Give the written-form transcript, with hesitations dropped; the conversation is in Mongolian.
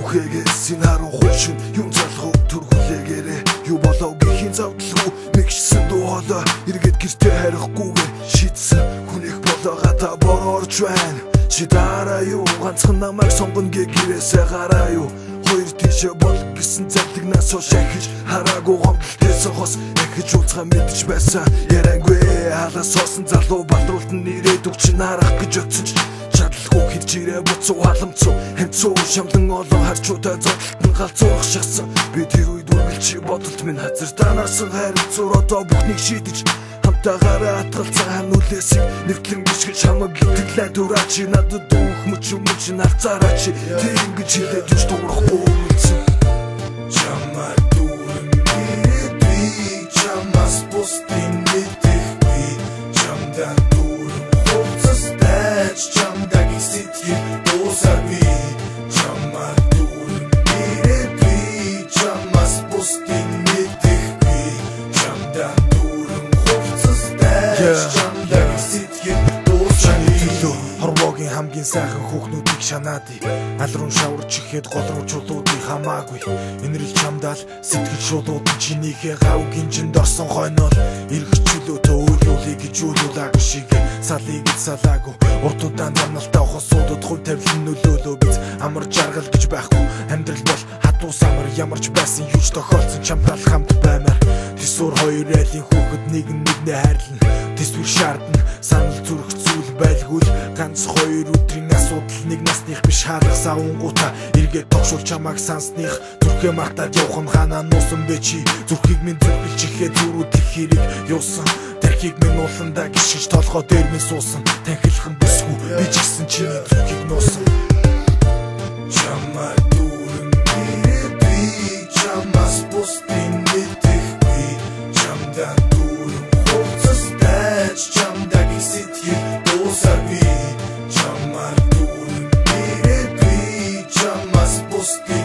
Үхэгээс харуу хуучин юм залхуу төргүүлээгээрээ юу болов гэхийн завдлгүй мэгчсэн дуу хоолой эргээд гэртээ харихгүйгээр шийдсэн хүнийх болоогата борорч байна чи дараа юу ганцхан намайг сонгоно гэрээсээ гараа юу хоёр тийшээ бол гэсэн залдагнаас хойш ахиж хараагүй гомдолтойс хос ахиж уулзгаа мэдж байсан яриангүй халаас соосон залуу балруулт нь ирээд өгчин харах гэж утсан ч чадалгүй хэрж ирээ буцуу халамцуу хэмцүү шамлан олон харчуутай зодтолтон галзуух шахсан би тэр үед үргэлж бодолт минь хазар танарсан харилцуур одоо бүхнийг шийдэж хамтаагаараа атгалцсан нүлээсийг нэвтлэн гიშгэж хамаг гитгэлээ дураачи надад дүүх мөч нарцаараач тэр ингэж хэлээд юуш дуурахгүй үлдсэн чамаар дүүрэн би чамаас бусдын мэдээгүй чамдан дүүрэн хувцастай чамдагийн сэтгэл дуусар би чамаар дүүрэн би чамаас бусдын мэдээгүй чамдан дүүрэн хувцастай чамдагийн сэтгэл дуусар хорвогийн хамгийн сайхан хүүхнүүдийг шанаади алрун шаварч ихэд гол руу чулуудыг хамаагүй энэрл чамдаал сэтгэл шулууд чинийхээ гав гинжинд орсон хойноо эргэжүүлөөтөө өөрлүүлээ гэж үйлүүлээгүй шиг салыг салаагүй урдуудаа замналтаа хосуудад хувь тавилан нөлөөлөө биз амар жаргал гэж байхгүй амьдрал бол хатуу самар ямарч байсан юуч тохиолдсон чамтал хамт баймаар тэсвэр хоёр айлын хүүхэд нэгнээ хайрлана тэсвэр шаардна санал зүрх зүйл байлгүй ганц хоёр өдрийн асуудал нэг насных биш хаалгасаа унгуута эргээд тогшуул чамааг сансных зүрхээ мартаад явах нь ханаа нуусан бэ чи зүрхийг минь зүрхэлж ихээ зүрүүдэх хэрэг юусан тархийг минь ууландаа гიშгэж толгой дээр минь суусан танхилах нь бүсгүй би ч гэсэн чиний зүрхийг нуусан чамаа дүүрэн би чамаас бусдын мэдээгүй чамдан дүүрэн хувцастай чамдагийн сэтгэл дуусар би чамаар дүүрэн би чамаас бусдын